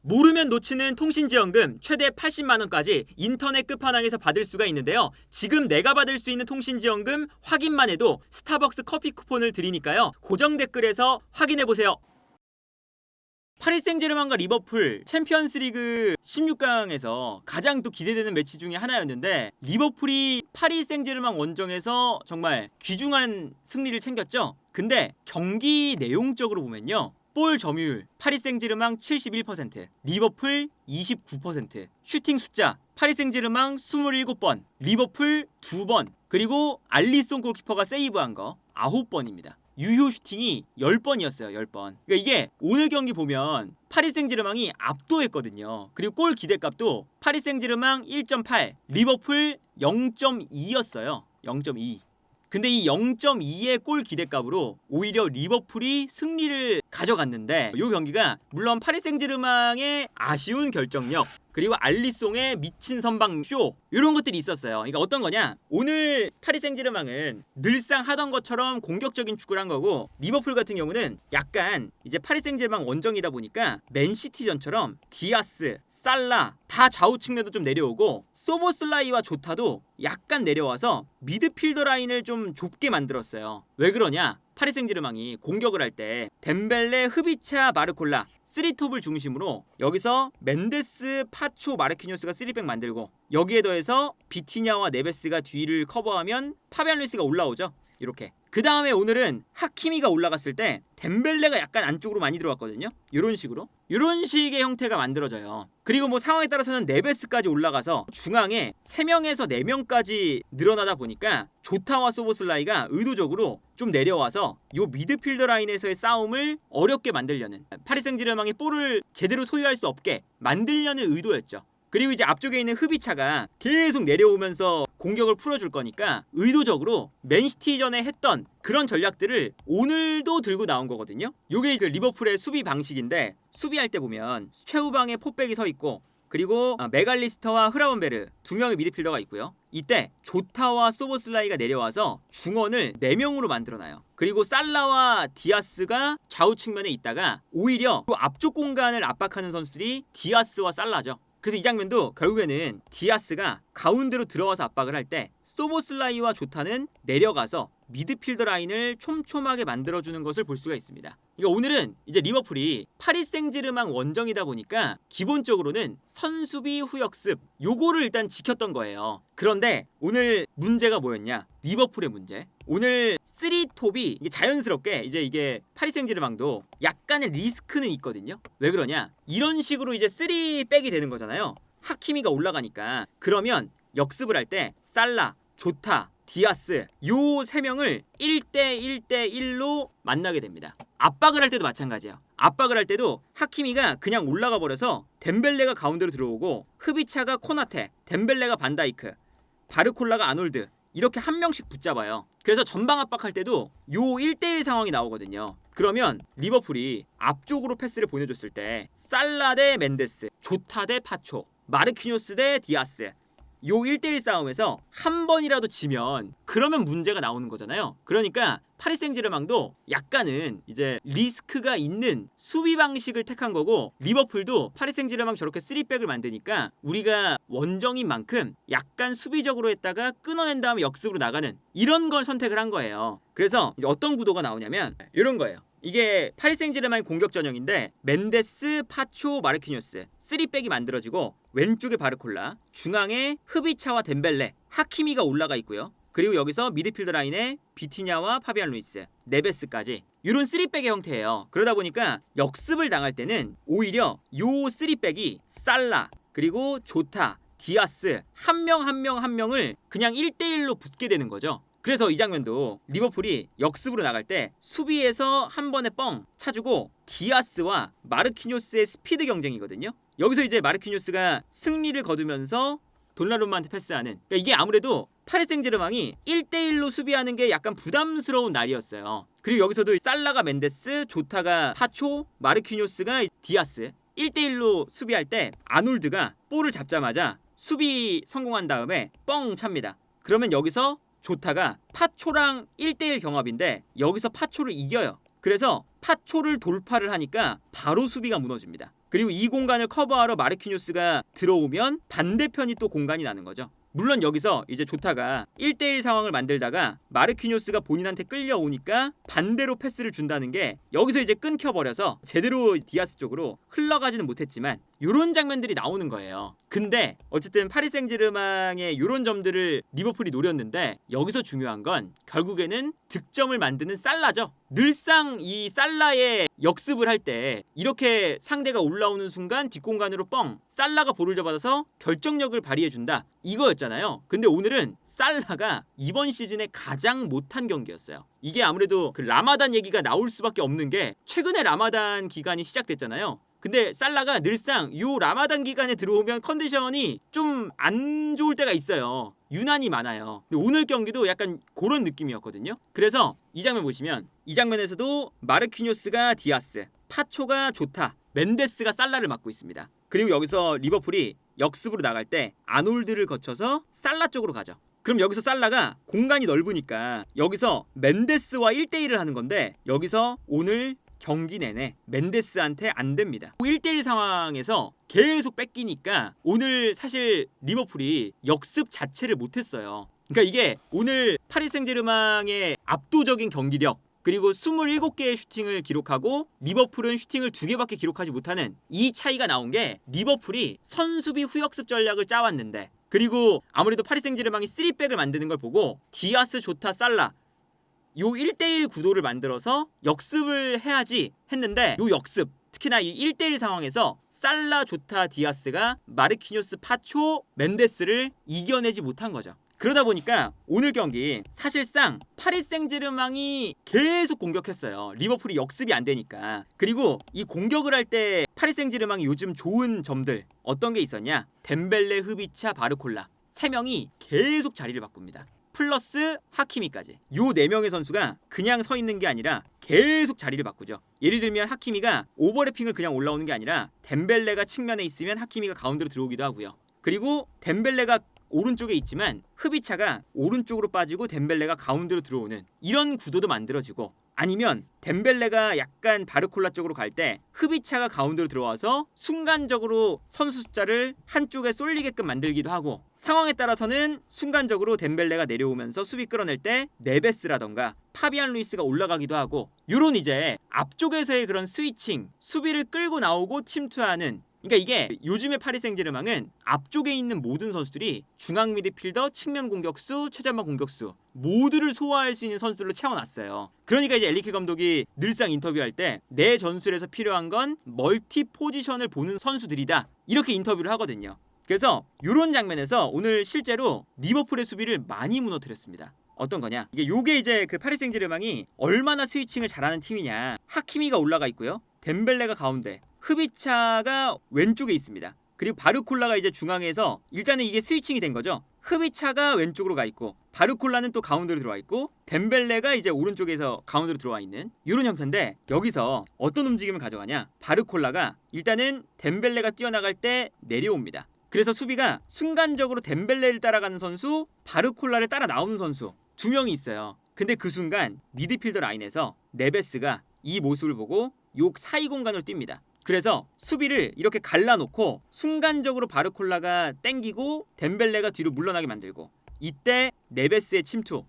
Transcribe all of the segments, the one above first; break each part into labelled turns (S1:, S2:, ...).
S1: 모르면 놓치는 통신지원금 최대 80만 원까지 인터넷 끝판왕에서 받을 수가 있는데요. 지금 내가 받을 수 있는 통신지원금 확인만 해도 스타벅스 커피 쿠폰을 드리니까요. 고정 댓글에서 확인해보세요. 파리 생제르맹과 리버풀 챔피언스리그 16강에서 가장 또 기대되는 매치 중에 하나였는데 리버풀이 파리 생제르맹 원정에서 정말 귀중한 승리를 챙겼죠. 근데 경기 내용적으로 보면요. 볼 점유율 파리 생제르맹 71%, 리버풀 29%, 슈팅 숫자 파리 생제르맹 27번, 리버풀 2번, 그리고 알리송 골키퍼가 세이브한 거 9번입니다. 유효 슈팅이 10번이었어요. 10번. 그러니까 이게 오늘 경기 보면 파리 생제르맹이 압도했거든요. 그리고 골 기대값도 파리 생제르맹 1.8, 리버풀 0.2였어요. 0.2. 근데 이 0.2의 골 기대값으로 오히려 리버풀이 승리를 가져갔는데 이 경기가 물론 파리 생제르맹의 아쉬운 결정력 그리고 알리송의 미친 선방 쇼 이런 것들이 있었어요. 그러니까 어떤 거냐? 오늘 파리 생제르맹은 늘상 하던 것처럼 공격적인 축구를 한 거고 리버풀 같은 경우는 약간 이제 파리 생제르맹 원정이다 보니까 맨시티전처럼 디아스, 살라 다 좌우 측면도 좀 내려오고 소보슬라이와 조타도 약간 내려와서 미드필더 라인을 좀 좁게 만들었어요. 왜 그러냐? 파리 생제르맹이 공격을 할 때 덴벨레, 흐비차, 마르콜라 3톱을 중심으로 여기서 멘데스, 파초, 마르키뉴스가 3백 만들고 여기에 더해서 비티냐와 네베스가 뒤를 커버하면 파비안 루이스가 올라오죠. 이렇게. 그 다음에 오늘은 하키미가 올라갔을 때 덴벨레가 약간 안쪽으로 많이 들어왔거든요. 이런 식으로. 이런 식의 형태가 만들어져요. 그리고 뭐 상황에 따라서는 네베스까지 올라가서 중앙에 3명에서 4명까지 늘어나다 보니까 조타와 소보슬라이가 의도적으로 좀 내려와서 요 미드필더 라인에서의 싸움을 어렵게 만들려는 파리 생제르맹이 볼을 제대로 소유할 수 없게 만들려는 의도였죠. 그리고 이제 앞쪽에 있는 흐비차가 계속 내려오면서 공격을 풀어줄 거니까 의도적으로 맨시티전에 했던 그런 전략들을 오늘도 들고 나온 거거든요. 요게 그 리버풀의 수비 방식인데 수비할 때 보면 최후방에 포백이 서 있고 그리고 메갈리스터와 흐라운베르 2명의 미드필더가 있고요. 이때 조타와 소보슬라이가 내려와서 중원을 4명으로 만들어놔요. 그리고 살라와 디아스가 좌우 측면에 있다가 오히려 그 앞쪽 공간을 압박하는 선수들이 디아스와 살라죠. 그래서 이 장면도 결국에는 디아스가 가운데로 들어와서 압박을 할 때 소보슬라이와 조타는 내려가서 미드필더 라인을 촘촘하게 만들어주는 것을 볼 수가 있습니다. 그러니까 오늘은 이제 리버풀이 파리 생제르맹 원정이다 보니까 기본적으로는 선수비 후역습 요거를 일단 지켰던 거예요. 그런데 오늘 문제가 뭐였냐? 리버풀의 문제. 오늘 3톱이 자연스럽게 이게 파리 생제르맹도 약간의 리스크는 있거든요. 왜 그러냐? 이런 식으로 이제 3백이 되는 거잖아요. 하키미가 올라가니까. 그러면 역습을 할 때 살라, 조타, 디아스 요 3명을 1대1대1로 만나게 됩니다. 압박을 할 때도 마찬가지예요. 압박을 할 때도 하키미가 그냥 올라가 버려서 덴벨레가 가운데로 들어오고 흐비차가 코나테, 덴벨레가 반다이크, 바르콜라가 아놀드 이렇게 한 명씩 붙잡아요. 그래서 전방 압박할 때도 요 1대1 상황이 나오거든요. 그러면 리버풀이 앞쪽으로 패스를 보내줬을 때 살라 대 멘데스, 조타 대 파초, 마르키뉴스 대 디아스 요 1대1 싸움에서 한 번이라도 지면 그러면 문제가 나오는 거잖아요. 그러니까 파리 생제르맹도 약간은 이제 리스크가 있는 수비 방식을 택한 거고 리버풀도 파리 생제르맹 저렇게 3백을 만드니까 우리가 원정인 만큼 약간 수비적으로 했다가 끊어낸 다음에 역습으로 나가는 이런 걸 선택을 한 거예요. 그래서 이제 어떤 구도가 나오냐면 이런 거예요. 이게 파리 생제르맹 공격 전형인데 멘데스, 파초, 마르키뉴스 3백이 만들어지고 왼쪽에 바르콜라, 중앙에 흐비차와 덴벨레, 하키미가 올라가 있고요. 그리고 여기서 미드필더 라인에 비티냐와 파비안 루이스, 네베스까지 이런 3백의 형태예요. 그러다 보니까 역습을 당할 때는 오히려 요 3백이 살라, 그리고 조타, 디아스 한 명을 그냥 1대1로 붙게 되는 거죠. 그래서 이 장면도 리버풀이 역습으로 나갈 때 수비에서 한 번에 뻥 차주고 디아스와 마르키뉴스의 스피드 경쟁이거든요. 여기서 이제 마르키뉴스가 승리를 거두면서 돈나룸마한테 패스하는 그러니까 이게 아무래도 파리 생제르맹이 1대1로 수비하는 게 약간 부담스러운 날이었어요. 그리고 여기서도 살라가 멘데스, 조타가 파초, 마르키뉴스가 디아스 1대1로 수비할 때 아놀드가 볼을 잡자마자 수비 성공한 다음에 뻥 찹니다. 그러면 여기서 조타가 파초랑 1대1 경합인데 여기서 파초를 이겨요. 그래서 파초를 돌파를 하니까 바로 수비가 무너집니다. 그리고 이 공간을 커버하러 마르키뉴스가 들어오면 반대편이 또 공간이 나는 거죠. 물론 여기서 이제 조타가 1대1 상황을 만들다가 마르키뉴스가 본인한테 끌려오니까 반대로 패스를 준다는 게 여기서 이제 끊겨버려서 제대로 디아스 쪽으로 흘러가지는 못했지만 요런 장면들이 나오는 거예요. 근데 어쨌든 파리 생제르맹의 요런 점들을 리버풀이 노렸는데 여기서 중요한 건 결국에는 득점을 만드는 살라죠. 늘상 이 살라의 역습을 할 때 이렇게 상대가 올라오는 순간 뒷공간으로 뻥 살라가 볼을 잡아서 결정력을 발휘해준다 이거였잖아요. 근데 오늘은 살라가 이번 시즌에 가장 못한 경기였어요. 이게 아무래도 그 라마단 얘기가 나올 수밖에 없는 게 최근에 라마단 기간이 시작됐잖아요. 근데 살라가 늘상 요 라마단 기간에 들어오면 컨디션이 좀 안 좋을 때가 있어요. 유난히 많아요. 근데 오늘 경기도 약간 그런 느낌이었거든요. 그래서 이 장면 보시면 이 장면에서도 마르키뉴스가 디아스, 파초가 조타, 멘데스가 살라를 맡고 있습니다. 그리고 여기서 리버풀이 역습으로 나갈 때 아놀드를 거쳐서 살라 쪽으로 가죠. 그럼 여기서 살라가 공간이 넓으니까 여기서 멘데스와 1대1을 하는 건데 여기서 오늘 경기 내내 멘데스한테 안 됩니다. 1대1 상황에서 계속 뺏기니까 오늘 사실 리버풀이 역습 자체를 못했어요. 그러니까 이게 오늘 파리 생제르맹의 압도적인 경기력 그리고 27개의 슈팅을 기록하고 리버풀은 슈팅을 2개밖에 기록하지 못하는 이 차이가 나온 게 리버풀이 선수비 후역습 전략을 짜왔는데 그리고 아무래도 파리 생제르맹이 3백을 만드는 걸 보고 디아스, 조타, 살라 요 1대1 구도를 만들어서 역습을 해야지 했는데 요 역습 특히나 이 1대1 상황에서 살라, 조타, 디아스가 마르키뉴스, 파초, 멘데스를 이겨내지 못한 거죠. 그러다 보니까 오늘 경기 사실상 파리 생제르맹이 계속 공격했어요. 리버풀이 역습이 안 되니까. 그리고 이 공격을 할 때 파리 생제르맹이 요즘 좋은 점들 어떤 게 있었냐? 덴벨레, 흐비차, 바르콜라 3명이 계속 자리를 바꿉니다. 플러스 하키미까지. 요 4명의 선수가 그냥 서 있는 게 아니라 계속 자리를 바꾸죠. 예를 들면 하키미가 오버래핑을 그냥 올라오는 게 아니라 덴벨레가 측면에 있으면 하키미가 가운데로 들어오기도 하고요. 그리고 덴벨레가 오른쪽에 있지만 흐비차가 오른쪽으로 빠지고 덴벨레가 가운데로 들어오는 이런 구도도 만들어지고 아니면 덴벨레가 약간 바르콜라 쪽으로 갈 때 흐비차가 가운데로 들어와서 순간적으로 선수 숫자를 한쪽에 쏠리게끔 만들기도 하고 상황에 따라서는 순간적으로 덴벨레가 내려오면서 수비 끌어낼 때 네베스라던가 파비안 루이스가 올라가기도 하고 요런 이제 앞쪽에서의 그런 스위칭 수비를 끌고 나오고 침투하는 그러니까 이게 요즘의 파리 생제르맹은 앞쪽에 있는 모든 선수들이 중앙 미드필더, 측면 공격수, 최전방 공격수 모두를 소화할 수 있는 선수들로 채워놨어요. 그러니까 이제 엘리케 감독이 늘상 인터뷰할 때 내 전술에서 필요한 건 멀티 포지션을 보는 선수들이다 이렇게 인터뷰를 하거든요. 그래서 이런 장면에서 오늘 실제로 리버풀의 수비를 많이 무너뜨렸습니다. 어떤 거냐? 요게 이제 그 파리 생제르맹이 얼마나 스위칭을 잘하는 팀이냐. 하키미가 올라가 있고요. 덴벨레가 가운데, 흐비차가 왼쪽에 있습니다. 그리고 바르콜라가 이제 중앙에서 일단은 이게 스위칭이 된 거죠. 흐비차가 왼쪽으로 가 있고 바르콜라는 또 가운데로 들어와 있고 덴벨레가 이제 오른쪽에서 가운데로 들어와 있는 이런 형태인데 여기서 어떤 움직임을 가져가냐? 바르콜라가 일단은 덴벨레가 뛰어나갈 때 내려옵니다. 그래서 수비가 순간적으로 덴벨레를 따라가는 선수, 바르콜라를 따라 나오는 선수 2명이 있어요. 근데 그 순간 미드필더 라인에서 네베스가 이 모습을 보고 요 사이 공간으로 뜁니다. 그래서 수비를 이렇게 갈라놓고 순간적으로 바르콜라가 땡기고 덴벨레가 뒤로 물러나게 만들고 이때 네베스의 침투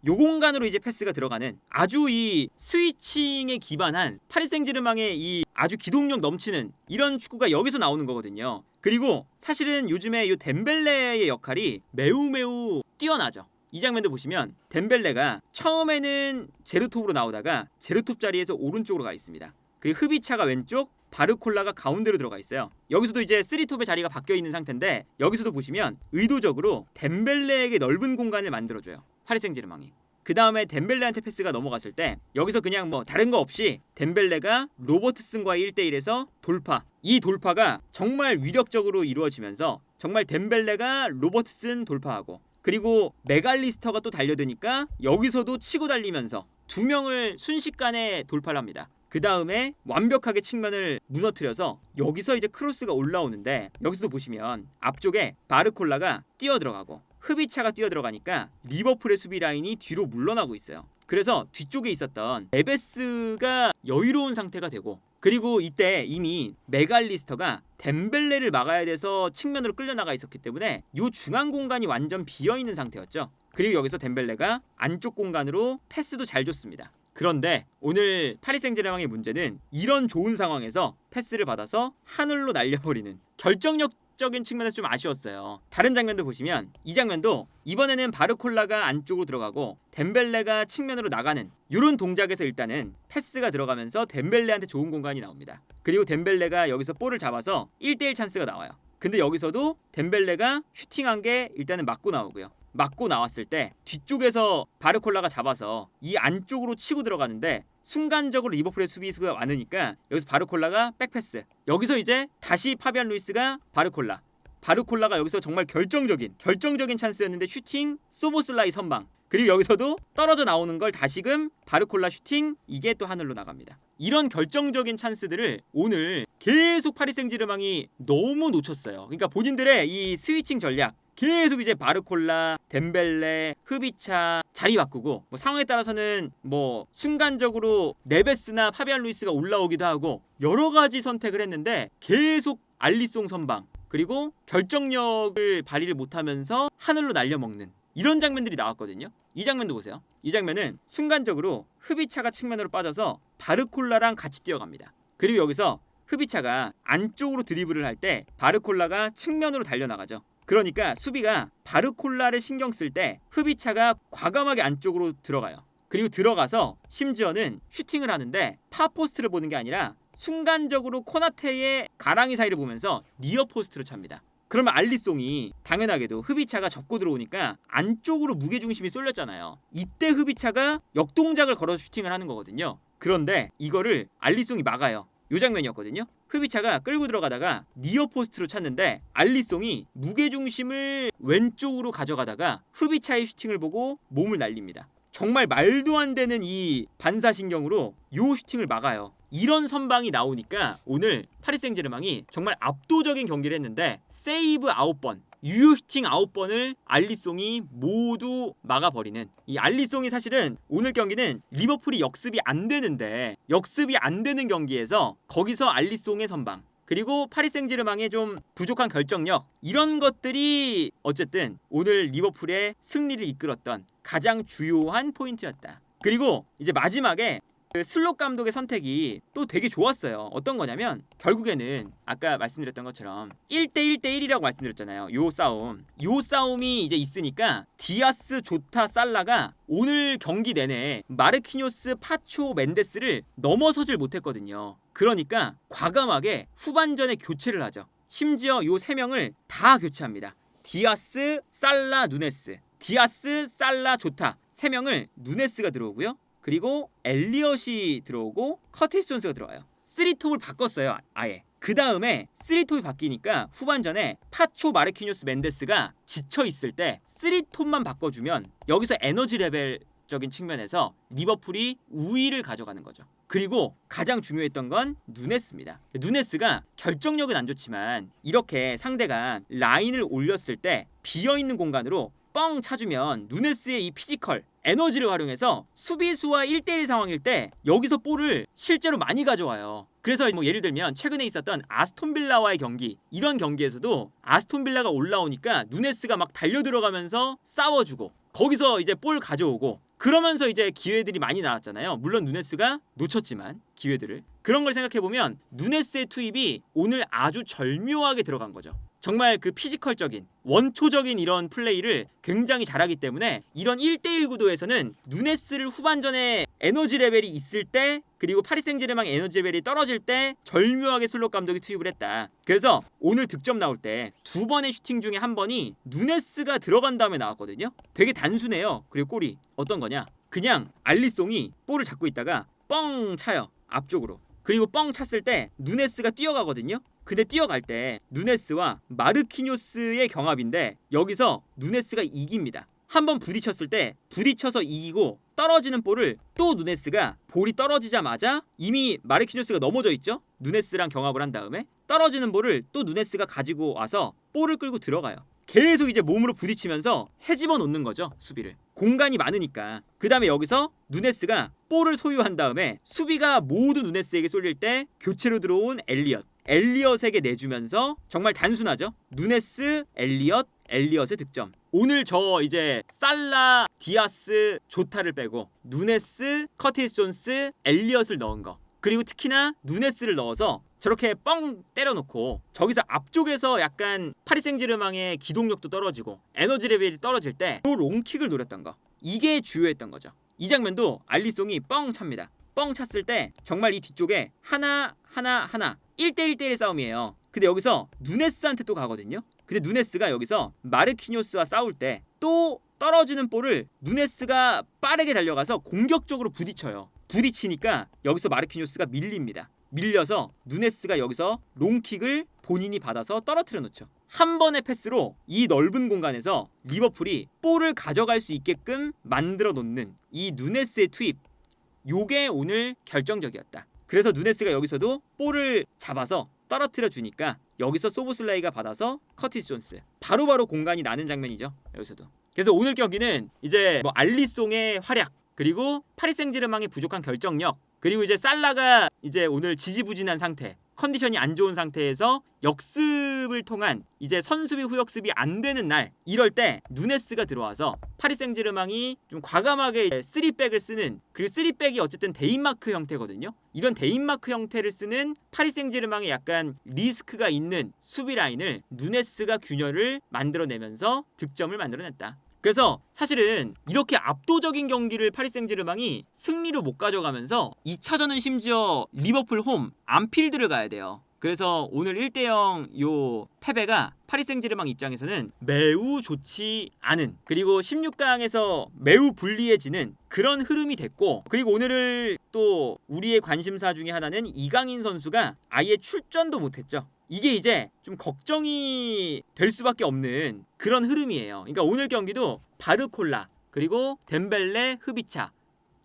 S1: 요 공간으로 이제 패스가 들어가는 아주 이 스위칭에 기반한 파리 생제르맹의 이 아주 기동력 넘치는 이런 축구가 여기서 나오는 거거든요. 그리고 사실은 요즘에 이 덴벨레의 역할이 매우 뛰어나죠. 이 장면도 보시면 덴벨레가 처음에는 제르톱으로 나오다가 제르톱 자리에서 오른쪽으로 가 있습니다. 그리고 흐비차가 왼쪽, 바르콜라가 가운데로 들어가 있어요. 여기서도 이제 3톱의 자리가 바뀌어 있는 상태인데 여기서도 보시면 의도적으로 덴벨레에게 넓은 공간을 만들어줘요. 파리 생제르맹이. 그 다음에 덴벨레한테 패스가 넘어갔을 때 여기서 그냥 뭐 다른 거 없이 덴벨레가 로버트슨과의 1대1에서 돌파. 이 돌파가 정말 위력적으로 이루어지면서 정말 덴벨레가 로버트슨 돌파하고 그리고 메갈리스터가 또 달려드니까 여기서도 치고 달리면서 2명을 순식간에 돌파를 합니다. 그 다음에 완벽하게 측면을 무너뜨려서 여기서 이제 크로스가 올라오는데 여기서도 보시면 앞쪽에 바르콜라가 뛰어들어가고 흐비차가 뛰어들어가니까 리버풀의 수비 라인이 뒤로 물러나고 있어요. 그래서 뒤쪽에 있었던 네베스가 여유로운 상태가 되고 그리고 이때 이미 맥알리스터가 덴벨레를 막아야 돼서 측면으로 끌려나가 있었기 때문에 이 중앙 공간이 완전 비어있는 상태였죠. 그리고 여기서 덴벨레가 안쪽 공간으로 패스도 잘 줬습니다. 그런데 오늘 파리 생제르맹의 문제는 이런 좋은 상황에서 패스를 받아서 하늘로 날려버리는 결정력적인 측면에서 좀 아쉬웠어요. 다른 장면도 보시면 이 장면도 이번에는 바르콜라가 안쪽으로 들어가고 덴벨레가 측면으로 나가는 이런 동작에서 일단은 패스가 들어가면서 덴벨레한테 좋은 공간이 나옵니다. 그리고 덴벨레가 여기서 볼을 잡아서 1대1 찬스가 나와요. 근데 여기서도 덴벨레가 슈팅한 게 일단은 맞고 나오고요. 맞고 나왔을 때 뒤쪽에서 바르콜라가 잡아서 이 안쪽으로 치고 들어가는데 순간적으로 리버풀의 수비수가 많으니까 여기서 바르콜라가 백패스. 여기서 이제 다시 파비안 루이스가 바르콜라가 여기서 정말 결정적인 찬스였는데 슈팅 소보슬라이 선방. 그리고 여기서도 떨어져 나오는 걸 다시금 바르콜라 슈팅, 이게 또 하늘로 나갑니다. 이런 결정적인 찬스들을 오늘 계속 파리 생제르맹이 너무 놓쳤어요. 그러니까 본인들의 이 스위칭 전략 계속 이제 바르콜라, 덴벨레, 흐비차 자리 바꾸고 상황에 따라서는 순간적으로 네베스나 파비안 루이스가 올라오기도 하고 여러 가지 선택을 했는데 계속 알리송 선방, 그리고 결정력을 발휘를 못하면서 하늘로 날려먹는 이런 장면들이 나왔거든요. 이 장면도 보세요. 이 장면은 순간적으로 흐비차가 측면으로 빠져서 바르콜라랑 같이 뛰어갑니다. 그리고 여기서 흐비차가 안쪽으로 드리블을 할 때 바르콜라가 측면으로 달려나가죠. 그러니까 수비가 바르콜라를 신경 쓸 때 흐비차가 과감하게 안쪽으로 들어가요. 그리고 들어가서 심지어는 슈팅을 하는데 파포스트를 보는 게 아니라 순간적으로 코나테의 가랑이 사이를 보면서 니어 포스트로 찹니다. 그러면 알리송이 당연하게도 흐비차가 접고 들어오니까 안쪽으로 무게중심이 쏠렸잖아요. 이때 흐비차가 역동작을 걸어서 슈팅을 하는 거거든요. 그런데 이거를 알리송이 막아요. 이 장면이었거든요. 흐비차가 끌고 들어가다가 니어 포스트로 찼는데 알리송이 무게중심을 왼쪽으로 가져가다가 흐비차의 슈팅을 보고 몸을 날립니다. 정말 말도 안 되는 이 반사신경으로 요 슈팅을 막아요. 이런 선방이 나오니까 오늘 파리 생제르맹이 정말 압도적인 경기를 했는데 세이브 9번, 유효 슈팅 9번을 알리송이 모두 막아버리는, 이 알리송이 사실은 오늘 경기는 리버풀이 역습이 안 되는 경기에서 거기서 알리송의 선방, 그리고 파리 생제르맹의 좀 부족한 결정력, 이런 것들이 어쨌든 오늘 리버풀의 승리를 이끌었던 가장 주요한 포인트였다. 그리고 이제 마지막에 슬롯 감독의 선택이 또 되게 좋았어요. 어떤 거냐면 결국에는 아까 말씀드렸던 것처럼 1대1이라고 말씀드렸잖아요. 요 싸움이 이제 있으니까 디아스, 조타, 살라가 오늘 경기 내내 마르키뇨스, 파초, 멘데스를 넘어서질 못했거든요. 그러니까 과감하게 후반전에 교체를 하죠. 심지어 요 3명을 다 교체합니다. 디아스, 살라, 누네스, 디아스, 살라, 조타 3명을 누네스가 들어오고요. 그리고 엘리엇이 들어오고 커티스 존스가 들어와요. 3톱을 바꿨어요. 아예. 그 다음에 3톱이 바뀌니까 후반전에 파초, 마르키뇨스, 멘데스가 지쳐있을 때 3톱만 바꿔주면 여기서 에너지 레벨적인 측면에서 리버풀이 우위를 가져가는 거죠. 그리고 가장 중요했던 건 누네스입니다. 누네스가 결정력은 안 좋지만 이렇게 상대가 라인을 올렸을 때 비어있는 공간으로 뻥 차주면 누네스의 이 피지컬, 에너지를 활용해서 수비수와 1대1 상황일 때 여기서 볼을 실제로 많이 가져와요. 그래서 예를 들면 최근에 있었던 아스톤빌라와의 경기, 이런 경기에서도 아스톤빌라가 올라오니까 누네스가 막 달려들어가면서 싸워주고 거기서 이제 볼 가져오고 그러면서 이제 기회들이 많이 나왔잖아요. 물론 누네스가 놓쳤지만 기회들을. 그런 걸 생각해보면 누네스의 투입이 오늘 아주 절묘하게 들어간 거죠. 정말 그 피지컬적인 원초적인 이런 플레이를 굉장히 잘하기 때문에 이런 1대1 구도에서는 누네스를 후반전에 에너지 레벨이 있을 때, 그리고 파리 생제르맹 에너지 레벨이 떨어질 때 절묘하게 슬롯 감독이 투입을 했다. 그래서 오늘 득점 나올 때 2번의 슈팅 중에 1번이 누네스가 들어간 다음에 나왔거든요. 되게 단순해요. 그리고 골이 어떤 거냐, 그냥 알리송이 볼을 잡고 있다가 뻥 차요, 앞쪽으로. 그리고 뻥 찼을 때 누네스가 뛰어가거든요. 근데 뛰어갈 때 누네스와 마르키뇨스의 경합인데 여기서 누네스가 이깁니다. 한번 부딪혔을 때 부딪혀서 이기고 떨어지는 볼을 또 누네스가, 볼이 떨어지자마자 이미 마르키뇨스가 넘어져 있죠. 누네스랑 경합을 한 다음에 떨어지는 볼을 또 누네스가 가지고 와서 볼을 끌고 들어가요. 계속 이제 몸으로 부딪히면서 헤집어 놓는 거죠. 수비를. 공간이 많으니까. 그 다음에 여기서 누네스가 볼을 소유한 다음에 수비가 모두 누네스에게 쏠릴 때 교체로 들어온 엘리엇에게 내주면서 정말 단순하죠. 누네스, 엘리엇의 득점. 오늘 저 이제 살라, 디아스, 조타를 빼고 누네스, 커티스 존스, 엘리엇을 넣은 거. 그리고 특히나 누네스를 넣어서 저렇게 뻥 때려놓고 저기서 앞쪽에서 약간 파리 생제르맹의 기동력도 떨어지고 에너지 레벨이 떨어질 때 또 롱킥을 노렸던 거. 이게 주요했던 거죠. 이 장면도 알리송이 뻥 찹니다. 뻥 찼을 때 정말 이 뒤쪽에 하나 1대1 싸움이에요. 근데 여기서 누네스한테 또 가거든요. 근데 누네스가 여기서 마르키뇨스와 싸울 때 또 떨어지는 볼을 누네스가 빠르게 달려가서 공격적으로 부딪혀요. 부딪히니까 여기서 마르키뇨스가 밀립니다. 밀려서 누네스가 여기서 롱킥을 본인이 받아서 떨어뜨려 놓죠. 한 번의 패스로 이 넓은 공간에서 리버풀이 볼을 가져갈 수 있게끔 만들어 놓는 이 누네스의 투입, 요게 오늘 결정적이었다. 그래서 누네스가 여기서도 볼을 잡아서 떨어뜨려 주니까 여기서 소보슬라이가 받아서 커티스 존스 바로바로 공간이 나는 장면이죠. 여기서도. 그래서 오늘 경기는 이제 뭐 알리송의 활약, 그리고 파리 생제르맹의 부족한 결정력, 그리고 이제 살라가 이제 오늘 지지부진한 상태, 컨디션이 안 좋은 상태에서 역습을 통한 이제 선수비 후역습이 안 되는 날, 이럴 때 누네스가 들어와서 파리 생제르맹이 좀 과감하게 3백을 쓰는, 그리고 3백이 어쨌든 데인마크 형태거든요. 이런 데인마크 형태를 쓰는 파리 생제르맹의 약간 리스크가 있는 수비 라인을 누네스가 균열을 만들어내면서 득점을 만들어냈다. 그래서 사실은 이렇게 압도적인 경기를 파리 생제르맹이 승리로 못 가져가면서 2차전은 심지어 리버풀 홈 안필드를 가야 돼요. 그래서 오늘 1대0 요 패배가 파리 생제르맹 입장에서는 매우 좋지 않은, 그리고 16강에서 매우 불리해지는 그런 흐름이 됐고, 그리고 오늘을 또 우리의 관심사 중에 하나는 이강인 선수가 아예 출전도 못했죠. 이게 이제 좀 걱정이 될 수밖에 없는 그런 흐름이에요. 그러니까 오늘 경기도 바르콜라, 그리고 덴벨레, 흐비차,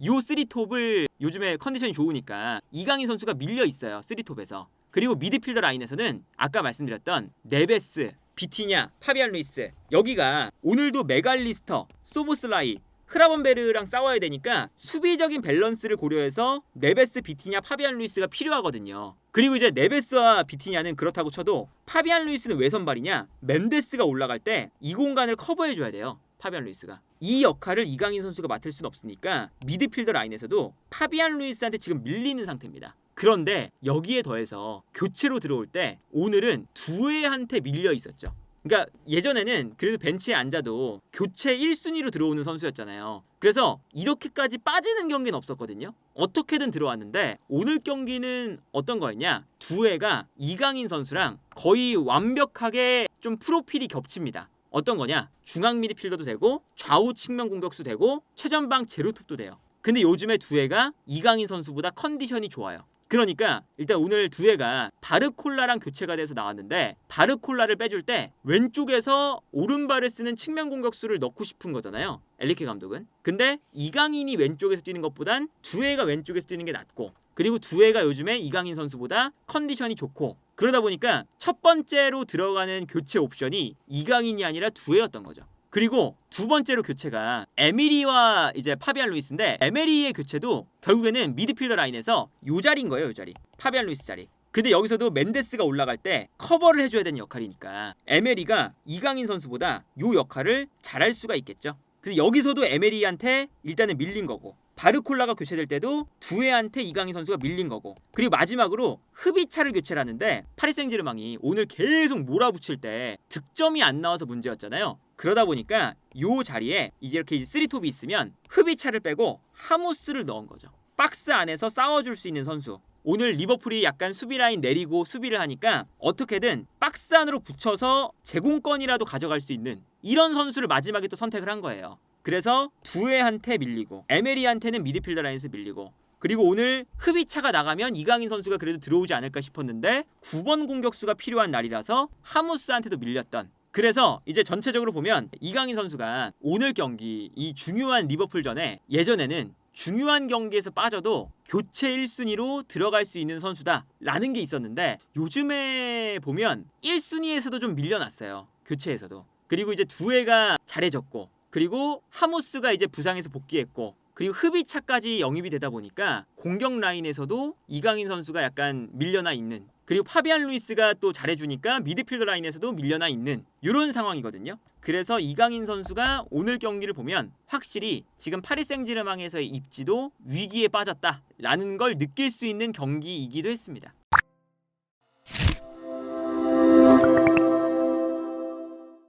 S1: 요 3톱을 요즘에 컨디션이 좋으니까 이강인 선수가 밀려 있어요. 3톱에서. 그리고 미드필더 라인에서는 아까 말씀드렸던 네베스, 비티냐, 파비안 루이스, 여기가 오늘도 메갈리스터, 소보슬라이, 흐라번베르랑 싸워야 되니까 수비적인 밸런스를 고려해서 네베스, 비티냐, 파비안 루이스가 필요하거든요. 그리고 이제 네베스와 비티냐는 그렇다고 쳐도 파비안 루이스는 왜 선발이냐? 멘데스가 올라갈 때 이 공간을 커버해줘야 돼요. 파비안 루이스가. 이 역할을 이강인 선수가 맡을 수는 없으니까 미드필더 라인에서도 파비안 루이스한테 지금 밀리는 상태입니다. 그런데 여기에 더해서 교체로 들어올 때 오늘은 두에한테 밀려 있었죠. 그러니까 예전에는 그래도 벤치에 앉아도 교체 1순위로 들어오는 선수였잖아요. 그래서 이렇게까지 빠지는 경기는 없었거든요. 어떻게든 들어왔는데 오늘 경기는 어떤 거였냐? 두에가 이강인 선수랑 거의 완벽하게 좀 프로필이 겹칩니다. 어떤 거냐? 중앙 미드필더도 되고 좌우 측면 공격수 되고 최전방 제로톱도 돼요. 근데 요즘에 두에가 이강인 선수보다 컨디션이 좋아요. 그러니까 일단 오늘 두에가 바르콜라랑 교체가 돼서 나왔는데, 바르콜라를 빼줄 때 왼쪽에서 오른발을 쓰는 측면 공격수를 넣고 싶은 거잖아요, 엘리케 감독은. 근데 이강인이 왼쪽에서 뛰는 것보단 두에가 왼쪽에서 뛰는 게 낫고, 그리고 두에가 요즘에 이강인 선수보다 컨디션이 좋고, 그러다 보니까 첫 번째로 들어가는 교체 옵션이 이강인이 아니라 두에였던 거죠. 그리고 두 번째로 교체가 에미리와 이제 파비안 루이스인데, 에메리의 교체도 결국에는 미드필더 라인에서 요 자리인 거예요, 요 자리. 파비안 루이스 자리. 근데 여기서도 멘데스가 올라갈 때 커버를 해줘야 되는 역할이니까 에메리가 이강인 선수보다 요 역할을 잘할 수가 있겠죠. 그래서 여기서도 에메리한테 일단은 밀린 거고, 바르콜라가 교체될 때도 두에한테 이강인 선수가 밀린 거고, 그리고 마지막으로 흐비차를 교체를 하는데 파리 생제르맹이 오늘 계속 몰아붙일 때 득점이 안 나와서 문제였잖아요. 그러다 보니까 요 자리에 이제 이렇게 3톱이 있으면 흐비차를 빼고 하무스를 넣은 거죠. 박스 안에서 싸워줄 수 있는 선수. 오늘 리버풀이 약간 수비 라인 내리고 수비를 하니까 어떻게든 박스 안으로 붙여서 제공권이라도 가져갈 수 있는 이런 선수를 마지막에 또 선택을 한 거예요. 그래서 두에한테 밀리고 에메리한테는 미드필더 라인에서 밀리고, 그리고 오늘 흐비차가 나가면 이강인 선수가 그래도 들어오지 않을까 싶었는데 9번 공격수가 필요한 날이라서 하무스한테도 밀렸던. 그래서 이제 전체적으로 보면 이강인 선수가 오늘 경기 이 중요한 리버풀전에, 예전에는 중요한 경기에서 빠져도 교체 1순위로 들어갈 수 있는 선수다라는 게 있었는데 요즘에 보면 1순위에서도 좀 밀려났어요. 교체에서도. 그리고 이제 두에가 잘해졌고, 그리고 하모스가 이제 부상에서 복귀했고, 그리고 흡이차까지 영입이 되다 보니까 공격 라인에서도 이강인 선수가 약간 밀려나 있는, 그리고 파비안 루이스가 또 잘해주니까 미드필더 라인에서도 밀려나 있는 이런 상황이거든요. 그래서 이강인 선수가 오늘 경기를 보면 확실히 지금 파리 생제르맹에서의 입지도 위기에 빠졌다라는 걸 느낄 수 있는 경기이기도 했습니다.